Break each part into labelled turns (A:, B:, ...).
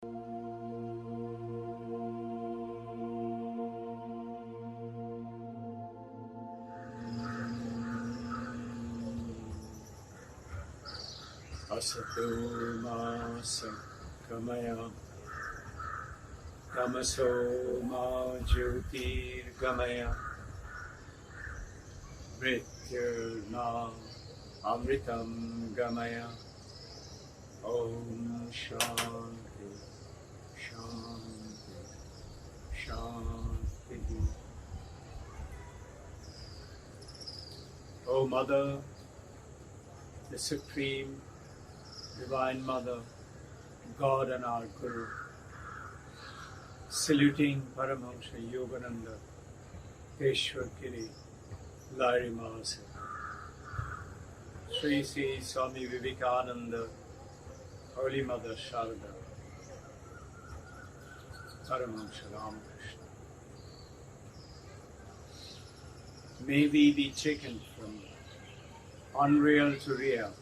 A: Asato ma samkamaya tamaso ma jyotirgamaya mrityurna amritam gamaya. Om Shanti Shanti Shanti. O Mother, the Supreme Divine Mother, God and our Guru, saluting Paramahamsa Yogananda, Eshwar Giri, Larimasa, Sri Sri Swami Vivekananda, Holy Mother Sharada, Paramahamsa Ramakrishna. May we be taken from unreal to real,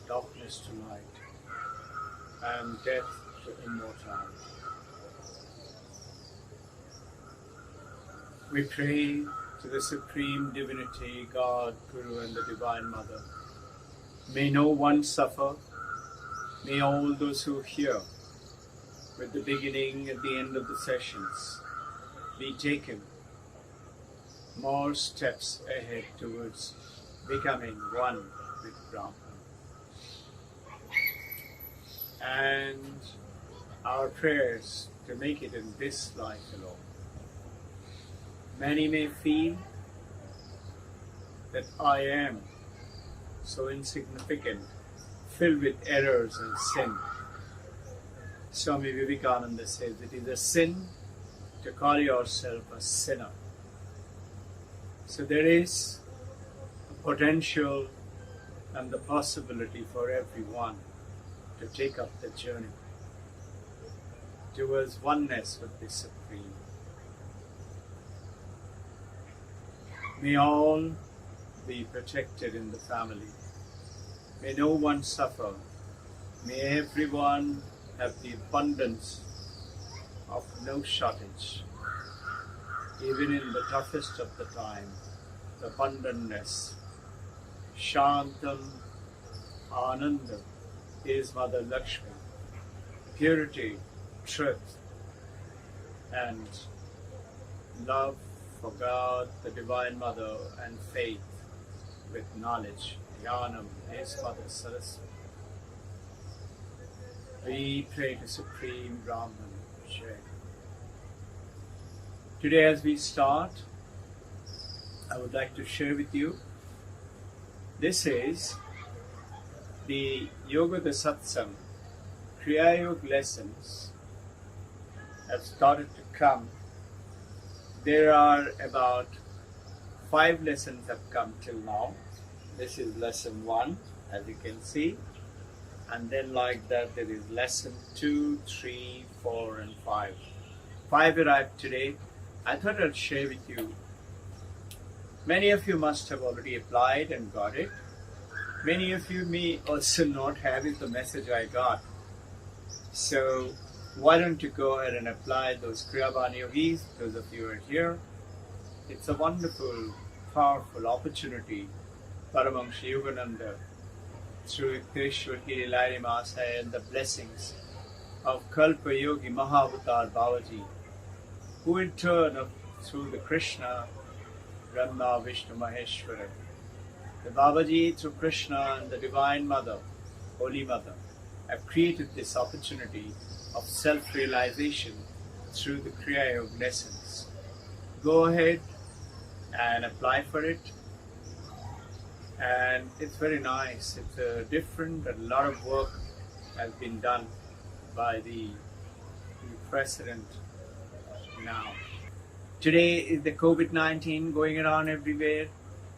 A: darkness to light, and death to immortality. We pray to the Supreme Divinity, God, Guru and the Divine Mother. May no one suffer. May all those who hear, with the beginning and the end of the sessions, be taken more steps ahead towards becoming one with Brahman. And our prayers to make it in this life alone. Many may feel that I am so insignificant, filled with errors and sin. Swami Vivekananda says it is a sin to call yourself a sinner. So there is a potential and the possibility for everyone to take up the journey towards oneness with the Supreme. May all be protected in the family. May no one suffer. May everyone have the abundance of no shortage. Even in the toughest of the time, the abundantness. Shantam Ananda is Mother Lakshmi. Purity, truth, and love for God, the Divine Mother, and faith with knowledge. Jnanam is Mother Saraswati. We pray to Supreme Brahman. Jai. Today as we start, I would like to share with you, this is the Yoga the Satsang, Kriya Yoga lessons have started to come. There are about 5 lessons have come till now. This is lesson 1, as you can see. And then like that there is lesson 2, 3, 4 and 5. 5 arrived today. I thought I'd share with you. Many of you must have already applied and got it. Many of you may also not have it, the message I got. So why don't you go ahead and apply those Kriyaban Yogis, those of you who are here. It's a wonderful, powerful opportunity. Paramahamsa Yogananda, through Eshwar Giri Larimasa and the blessings of Kalpa Yogi Mahavatar Babaji, who in turn through the Krishna, Brahma, Vishnu, Maheshwara, the Babaji through Krishna and the Divine Mother, Holy Mother, have created this opportunity of self-realization through the Kriya Yoga lessons. Go ahead and apply for it. And it's very nice. It's different, and a lot of work has been done by the president now. Today is the COVID-19 going around everywhere.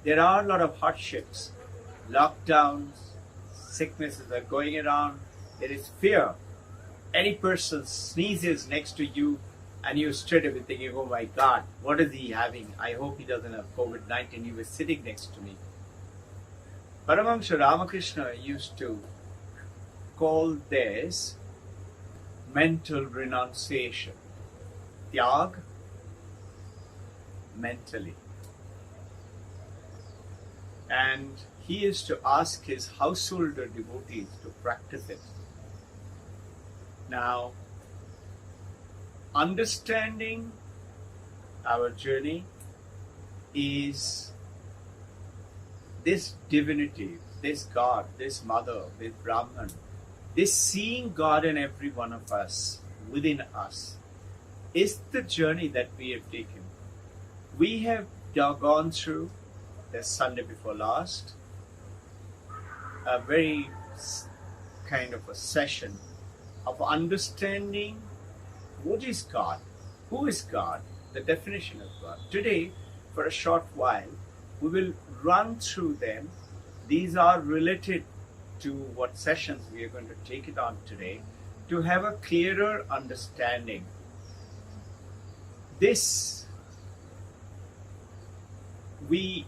A: There are a lot of hardships, lockdowns, sicknesses are going around. There is fear. Any person sneezes next to you and you're straight away thinking, oh my God, what is he having? I hope he doesn't have COVID-19. He was sitting next to me. Paramahamsa Ramakrishna used to call this mental renunciation. Tyag, mentally. And he is to ask his householder devotees to practice it. Now, understanding our journey is this divinity, this God, this Mother, this Brahman, this seeing God in every one of us, within us, is the journey that we have taken. We have gone through, the Sunday before last, a very kind of a session of understanding what is God, who is God, the definition of God. Today, for a short while, we will run through them. These are related to what sessions we are going to take it on today, to have a clearer understanding. We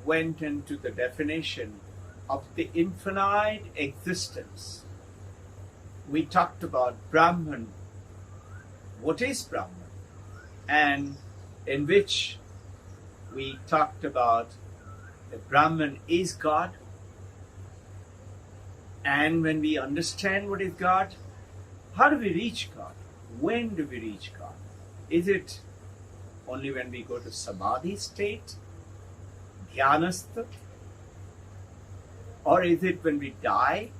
A: went into the definition of the infinite existence. We talked about Brahman, what is Brahman, and in which we talked about that Brahman is God. And when we understand what is God, how do we reach God? When do we reach God? Is it only when we go to Samadhi state, Dhyanastha? Or is it when we die,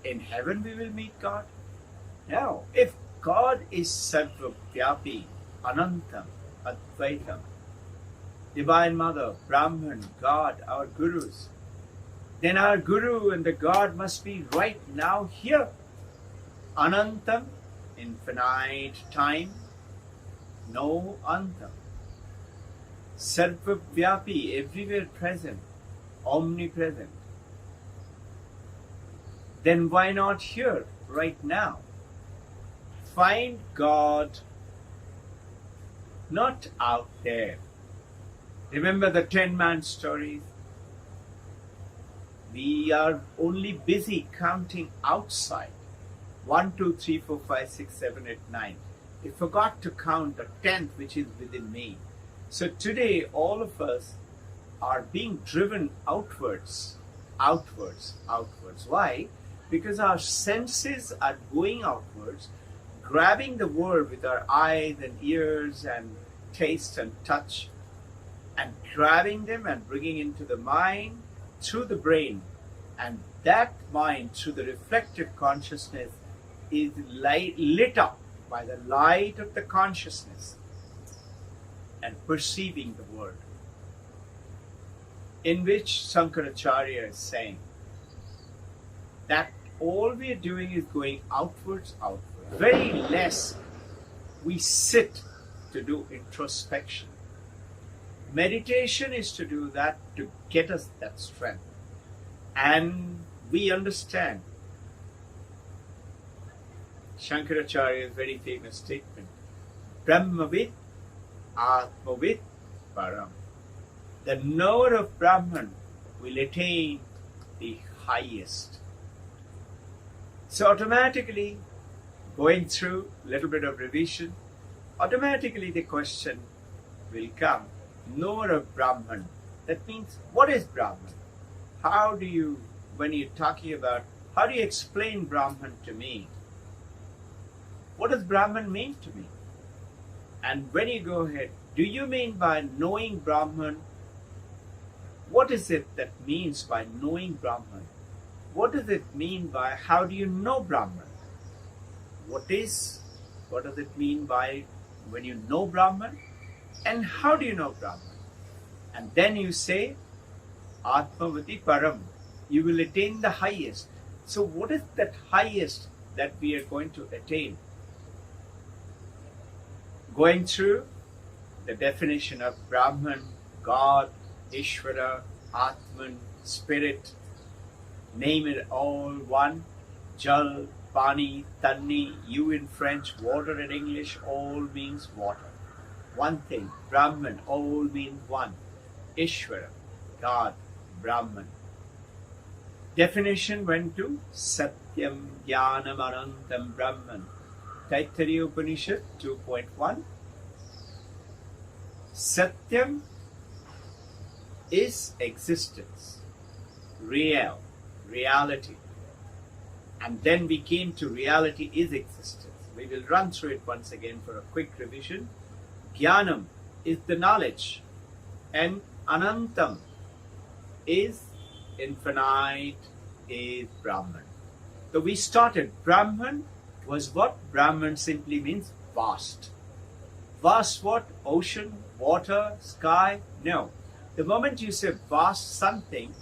A: in heaven we will meet God? No. If God is Sarvavyapi, Anantam, Advaitam, Divine Mother, Brahman, God, our Gurus, then our Guru and the God must be right now here. Anantam, infinite time, no antam. Sarvavyapi, everywhere present, omnipresent. Then why not here, right now? Find God not out there. Remember the 10-man stories? We are only busy counting outside. 1, 2, 3, 4, 5, 6, 7, 8, 9. We forgot to count the 10th, which is within me. So today, all of us are being driven outwards, outwards, outwards. Why? Because our senses are going outwards, grabbing the world with our eyes and ears and taste and touch, and grabbing them and bringing into the mind through the brain. And that mind, through the reflective consciousness, is lit up by the light of the consciousness and perceiving the world. In which Shankaracharya is saying that all we are doing is going outwards, outwards. Very less we sit to do introspection. Meditation is to do that, to get us that strength. And we understand Shankaracharya's very famous statement, Brahmavid, Atmavid, Param. The knower of Brahman will attain the highest. So automatically, going through a little bit of revision, automatically the question will come, knower of Brahman. That means, what is Brahman? How do you, when you're talking about, how do you explain Brahman to me? What does Brahman mean to me? And when you go ahead, do you mean by knowing Brahman? What is it that means by knowing Brahman? What does it mean by how do you know Brahman? What does it mean by when you know Brahman? And how do you know Brahman? And then you say, Atmavati Param, you will attain the highest. So what is that highest that we are going to attain? Going through the definition of Brahman, God, Ishvara, Atman, Spirit, name it all one, Jal, Pani, Tanni, you in French, water in English, all means water. One thing, Brahman, all means one. Ishvara, God, Brahman. Definition went to Satyam Jnanam Anantam Brahman. Taittiriya Upanishad 2.1. Satyam is existence, reality. And then we came to reality is existence. We will run through it once again for a quick revision. Jnanam is the knowledge, and Anantam is infinite, is Brahman. So we started, Brahman was what? Brahman simply means vast. Vast what? Ocean, water, sky? No. The moment you say vast something,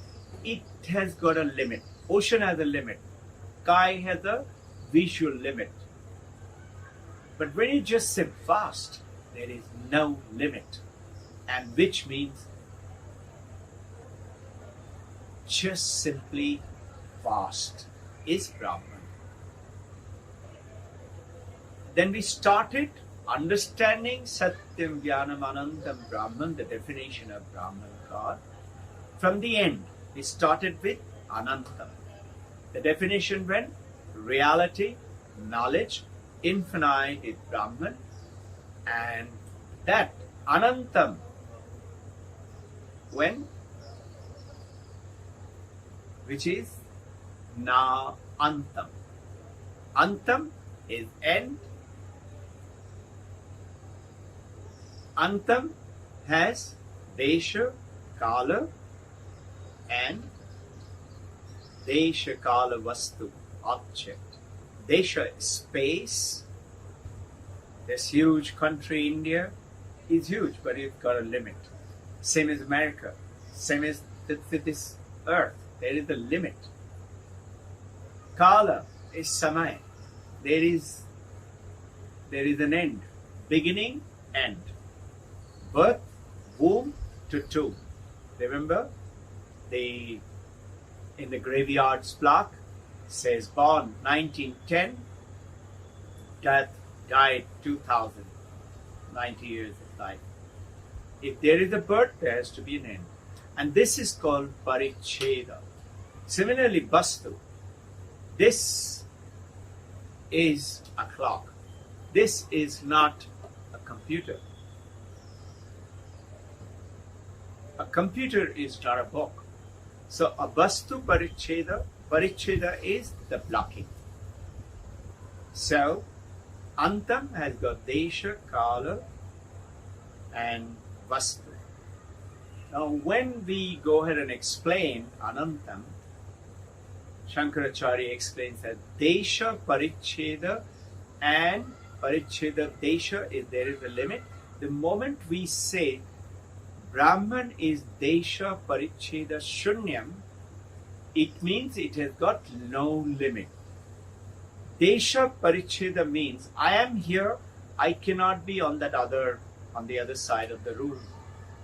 A: it has got a limit. Ocean has a limit. Sky has a visual limit. But when you just say vast, there is no limit. And which means just simply vast is Brahman. Then we started understanding Satyam Jnanam Anantam Brahman, the definition of Brahman, God. From the end, we started with Anantam. The definition went reality, knowledge, infinite is Brahman, and that Anantam when, which is Na Antam. Antam is end. Antam has Desha, Kala, and Desha, Kala, Vastu, object. Desha is space. This huge country, India, is huge, but it's got a limit. Same as America. Same as this earth. There is a limit. Kala is Samay. There is an end. Beginning, end. Birth, womb to tomb. Remember, in the graveyard's plaque says born 1910, death died 2000, 90 years of life. If there is a birth, there has to be an end. And this is called Paricheda. Similarly, Vastu. This is a clock. This is not a computer. A computer is not a book. So a Vastu Paricheda is the blocking. So Antam has got Desha, Kala, and Vastu. Now when we go ahead and explain Anantam, Shankaracharya explains that Desha Paricheda and Paricheda Desha is there is a limit. The moment we say Brahman is Desha Paricheda Shunyam, it means it has got no limit. Desha Paricheda means I am here, I cannot be on the other side of the room.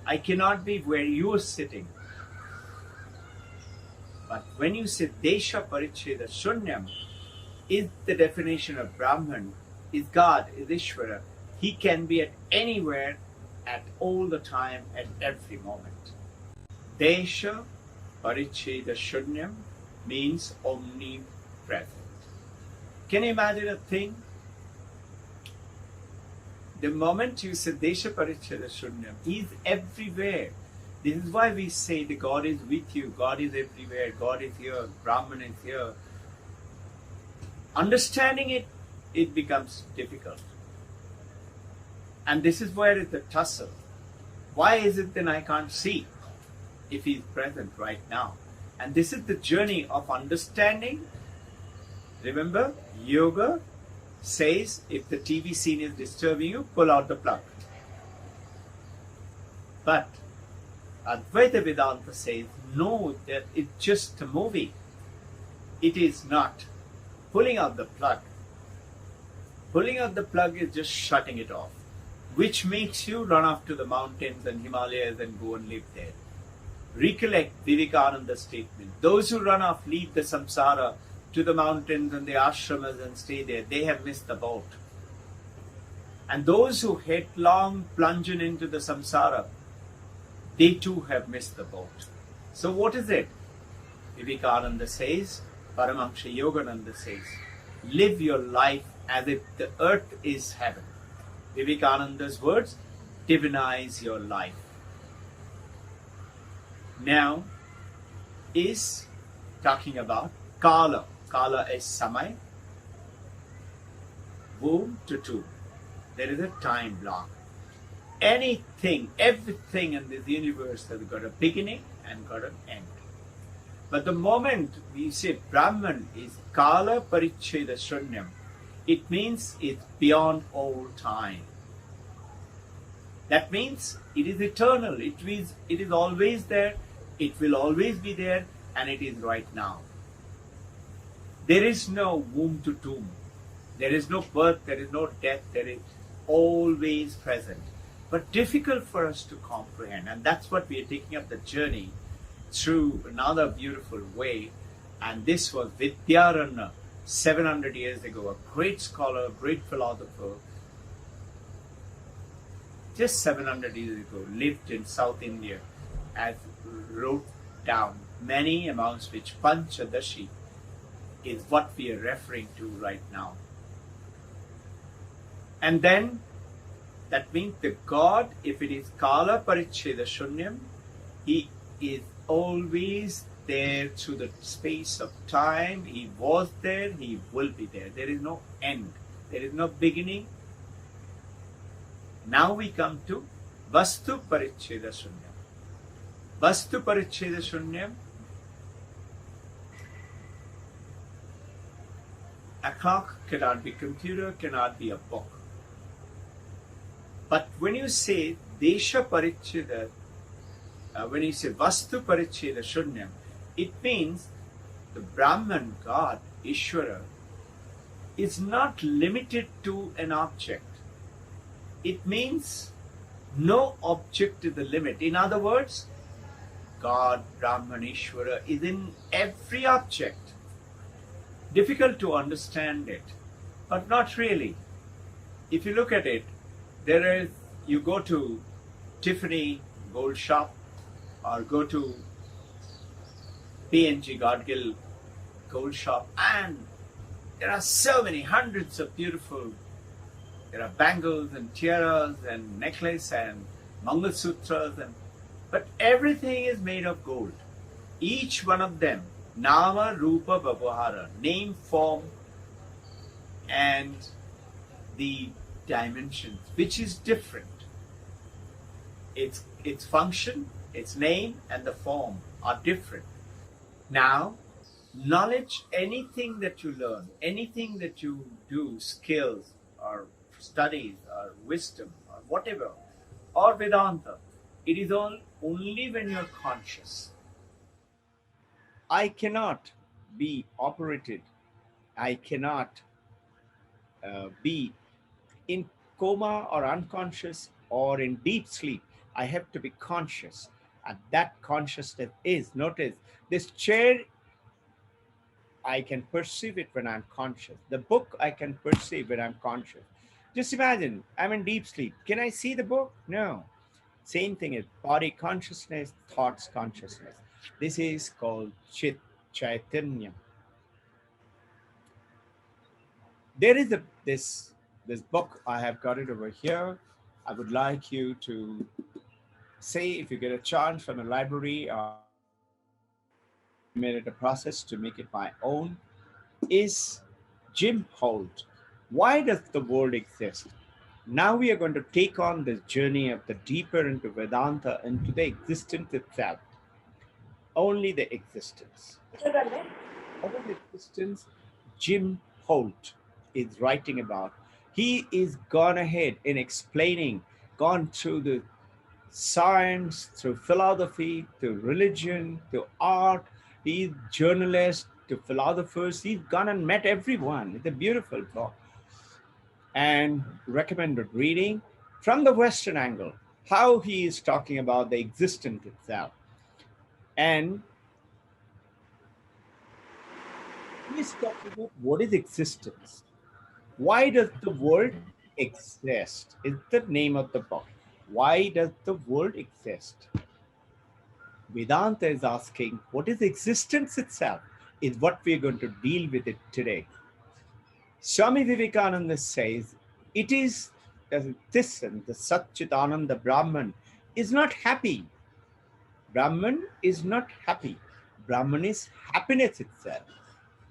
A: I cannot be where you are sitting. But when you say Desha Paricheda Shunyam, is the definition of Brahman, is God, is Ishvara. He can be at anywhere, at all the time, at every moment. Desha Paricheda Shunyam means omnipresent. Can you imagine a thing? The moment you say Desha Paricheda Shunyam, He is everywhere. This is why we say the God is with you, God is everywhere, God is here, Brahman is here. Understanding it, it becomes difficult. And this is where is the tussle. Why is it then I can't see if He is present right now? And this is the journey of understanding. Remember, yoga says if the TV scene is disturbing you, pull out the plug. But Advaita Vedanta says, no, that it's just a movie. It is not. Pulling out the plug. Pulling out the plug is just shutting it off, which makes you run off to the mountains and Himalayas and go and live there. Recollect Vivekananda's statement. Those who run off, leave the samsara to the mountains and the ashramas and stay there, they have missed the boat. And those who headlong plunge into the samsara, they too have missed the boat. So what is it? Vivekananda says, Paramahansa Yogananda says, live your life as if the earth is heaven. Vivekananda's words, divinize your life. Now is talking about Kala. Kala is Samay, womb to tomb. There is a time block. Anything, everything in this universe has got a beginning and got an end. But the moment we say Brahman is Kala Paricheda Shunyam, it means it's beyond all time. That means it is eternal. It is always there, it will always be there, and it is right now. There is no womb to tomb. There is no birth, there is no death, there is always present. But difficult for us to comprehend. And that's what we are taking up the journey through another beautiful way. And this was Vidyaranya, 700 years ago, a great scholar, a great philosopher, just 700 years ago, lived in South India, and wrote down many amounts, which Panchadashi is what we are referring to right now. And then that means the God, if it is Kala Paricheda Shunyam, he is always there through the space of time. He was there, he will be there. There is no end, there is no beginning. Now we come to Vastu Paricheda Shunyam. Vastu Paricheda Shunyam, a clock cannot be computer, cannot be a book. But when you say Desha Paricheda, when you say Vastu Paricheda Shunyam, it means the Brahman, God, Ishvara, is not limited to an object. It means no object is the limit. In other words, God, Brahman, Ishvara is in every object. Difficult to understand it, but not really. If you look at it, you go to Tiffany gold shop or go to P&G Godgill gold shop, and there are so many hundreds of beautiful, there are bangles and tiaras and necklace and Mangal Sutras, but everything is made of gold. Each one of them, Nama, Rupa, Bhavahara, name, form, and the dimensions, which is different. Its function, its name, and the form are different. Now, knowledge, anything that you learn, anything that you do, skills or studies or wisdom or whatever, or Vedanta, it is all only when you're conscious. I cannot be operated. I cannot be in coma or unconscious or in deep sleep. I have to be conscious. And that consciousness is, notice, this chair, I can perceive it when I'm conscious. The book, I can perceive when I'm conscious. Just imagine, I'm in deep sleep. Can I see the book? No. Same thing is body consciousness, thoughts consciousness. This is called Chit Chaitanya. There is this book, I have got it over here. I would like you to say, if you get a chance from a library, made it a process to make it my own, is Jim Holt. Why does the world exist? Now we are going to take on this journey of the deeper into Vedanta, into the existence itself. Only the existence. What is existence? Jim Holt is writing about. He is gone ahead in explaining, gone through the science, through philosophy, through religion, through art. He's journalist, to philosophers. He's gone and met everyone. It's a beautiful book. And recommended reading from the Western angle, how he is talking about the existence itself. And he's talking about what is existence. Why does the world exist? Is the name of the book. Why does the world exist? Vedanta is asking, what is existence itself? Is what we're going to deal with it today. Swami Vivekananda says it is this, and the Satchitananda Brahman is not happy. Brahman is not happy. Brahman is happiness itself.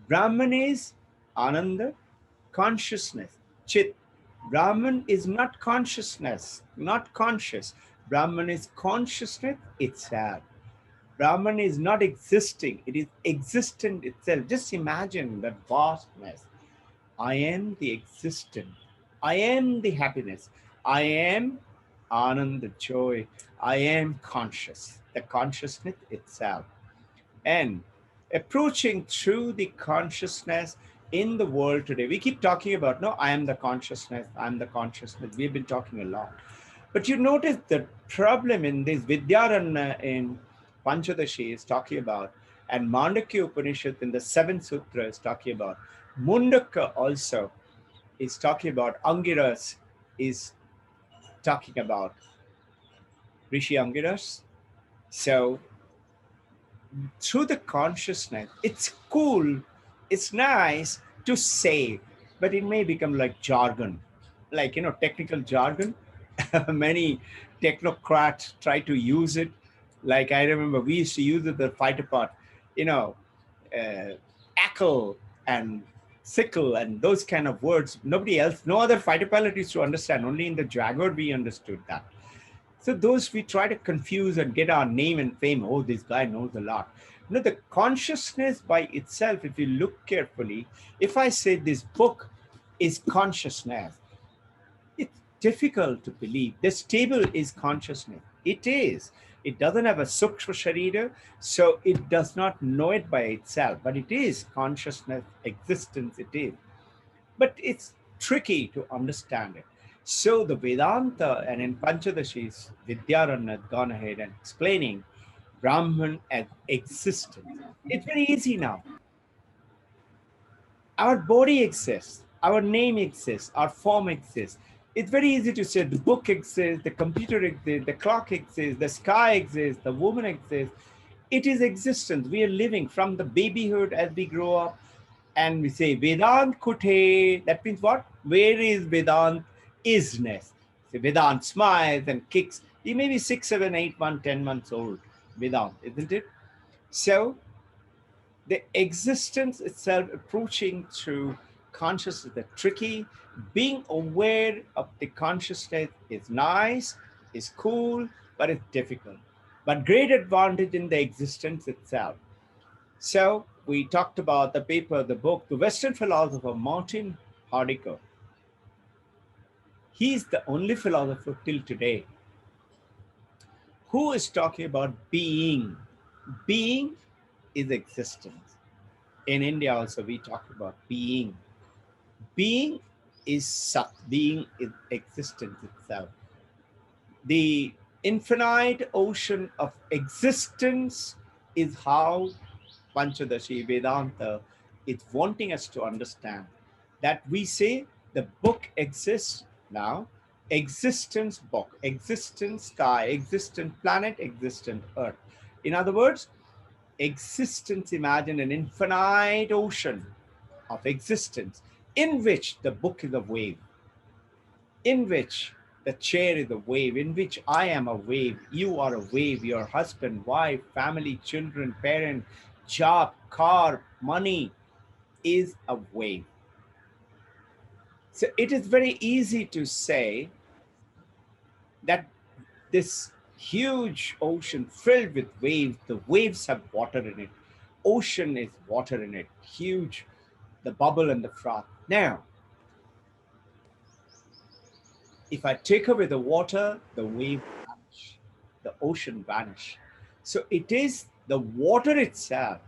A: Brahman is Ananda, consciousness, Chit. Brahman is not consciousness, not conscious. Brahman is consciousness itself. Brahman is not existing, it is existent itself. Just imagine that vastness. I am the existent. I am the happiness. I am Ananda, joy. I am conscious, the consciousness itself. And approaching through the consciousness in the world today, we keep talking about, no, I am the consciousness, I'm the consciousness. We've been talking a lot. But you notice the problem in this Vidyaranya in Panchadashi is talking about, and Mandakya Upanishad in the 7 Sutra is talking about, Mundaka also is talking about, Angiras is talking about, Rishi Angiras. So through the consciousness, it's cool, it's nice to say, but it may become like jargon, like, technical jargon. Many technocrats try to use it. Like I remember we used to use it the fighter part, you know, ackle and sickle and those kind of words. Nobody else, no other fighter pilot used to understand. Only in the Jaguar we understood that. So those we try to confuse and get our name and fame. Oh, this guy knows a lot. The consciousness by itself, if you look carefully, if I say this book is consciousness, it's difficult to believe. This table is consciousness. It is. It doesn't have a sukshma sharira, so it does not know it by itself, but it is consciousness, existence, it is. But it's tricky to understand it. So the Vedanta and in Panchadashis, Vidyaranya had gone ahead and explaining Brahman as existence. It's very easy now. Our body exists, our name exists, our form exists. It's very easy to say the book exists, the computer exists, the clock exists, the sky exists, the woman exists. It is existence. We are living from the babyhood as we grow up, and we say Vedant Kute. That means what? Where is Vedant isness? So Vedant smiles and kicks. He may be 6, 7, 8, 1, 10 months old. Vedant, isn't it? So the existence itself approaching through consciousness, the tricky, being aware of the consciousness is nice, is cool, but it's difficult. But great advantage in the existence itself. So we talked about the paper, the book, the Western philosopher Martin Heidegger. He's the only philosopher till today who is talking about being. Being is existence. In India also we talk about being. Being is Sat, being is existence itself. The infinite ocean of existence is how Panchadashi Vedanta is wanting us to understand that we say the book exists now, existence book, existence sky, existent planet, existent earth. In other words, existence, imagine an infinite ocean of existence in which the book is a wave, in which the chair is a wave, in which I am a wave, you are a wave, your husband, wife, family, children, parent, job, car, money is a wave. So it is very easy to say that this huge ocean filled with waves, the waves have water in it. Ocean is water in it, huge, the bubble and the froth. Now, if I take away the water, the wave vanish, the ocean vanish. So it is the water itself,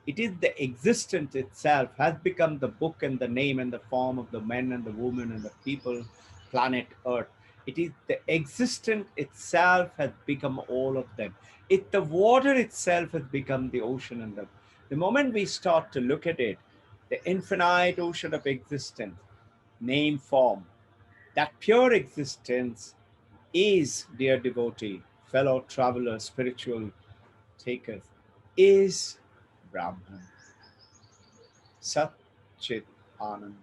A: it is the existence itself has become the book and the name and the form of the men and the women and the people, planet Earth. It is the existence itself has become all of them. It the water itself has become the ocean and the moment we start to look at it, the infinite ocean of existence, name, form, that pure existence is, dear devotee, fellow travelers, spiritual takers, is Brahman, Sat Chit Anand.